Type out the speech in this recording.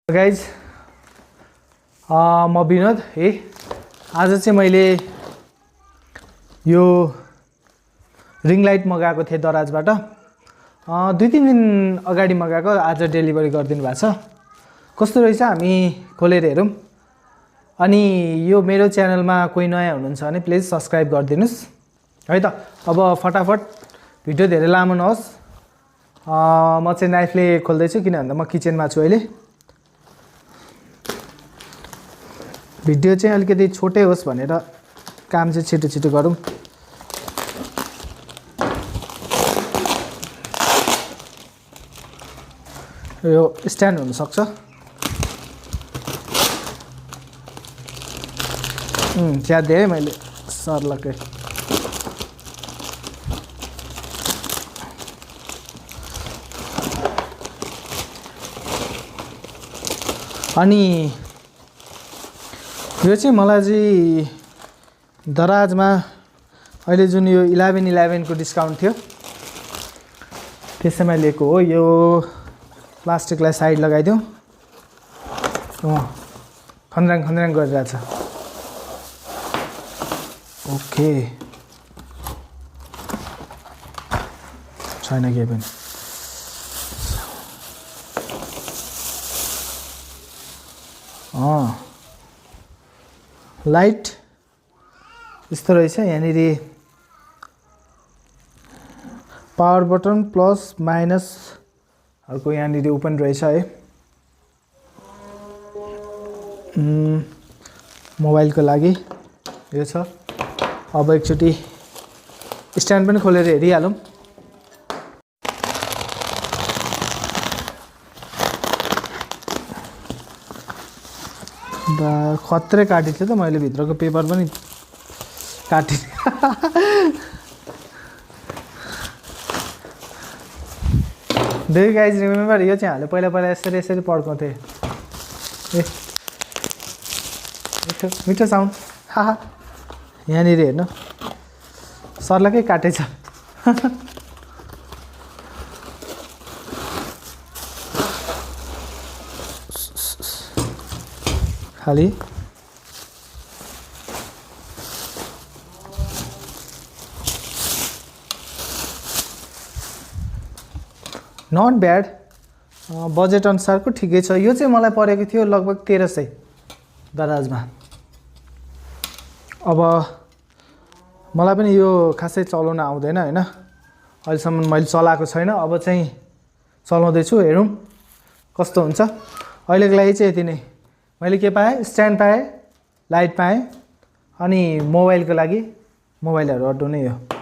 Guys म विनोद है। आज चाहिँ मैले यो रिङ लाइट मगाएको थिएँ दराजबाट। 2-3 दिन अगाडि मगाएको, आज डेलिभरी गरिदिनु भएको छ। कस्तो रहेछ हामी खोलेर हेरौँ। अनि यो मेरो च्यानलमा कोही नयाँ हुनुहुन्छ भने प्लिज सब्सक्राइब गरिदिनुस् है त। अब फटाफट, भिडियो धेरै लामो नहोस्। म चाहिँ नाइफले खोल्दैछु किन भन्दा म किचनमा छु अहिले। भिडियो चाहिँ अलिकति छोटै होस् भनेर काम चाहिँ छिटो छिटो गरौँ। यो स्ट्यान्ड हुन सक्छ। च्याद्दै है मैले सर्लकै। अनि यो चाहिँ मलाई चाहिँ दराजमा अहिले जुन यो 11/11 को डिस्काउन्ट थियो त्यसैमा लिएको हो। यो प्लास्टिकलाई साइड लगाइदिउँ। खन्द्राङ खन्द्राङ गरिरहेछ। ओके, छैन केही पनि। लाइट यस्तो रहेछ। यहाँनिर पावर बटन प्लस माइनसहरूको यहाँनिर ओपन रहेछ है। मोबाइलको लागि यो छ। अब एकचोटि स्ट्यान्ड पनि खोलेर हेरिहालौँ। खत्रै काटेको थिएँ त मैले, भित्रको पेपर पनि काटेँ। Do you guys remember? यो चाहिँ हामीले पहिला पहिला यसरी यसरी पड्काउँथेँ। ए मिठो मिठो साउन्ड। यहाँनिर हेर्नु, सर्लकै काटेछ। खाली नट ब्याड, बजेट अनुसारको ठिकै छ। यो चाहिँ मलाई परेको थियो लगभग 1300 दराजमा। अब मलाई पनि यो खासै चलाउन आउँदैन होइन, अहिलेसम्म मैले चलाएको छैन। अब चाहिँ चलाउँदैछु, हेरौँ कस्तो हुन्छ। अहिलेको लागि चाहिँ यति नै। मैले के पाएँ? स्ट्यान्ड पाएँ, लाइट पाएँ, अनि मोबाइलको लागि मोबाइलहरू अड्डो नै हो।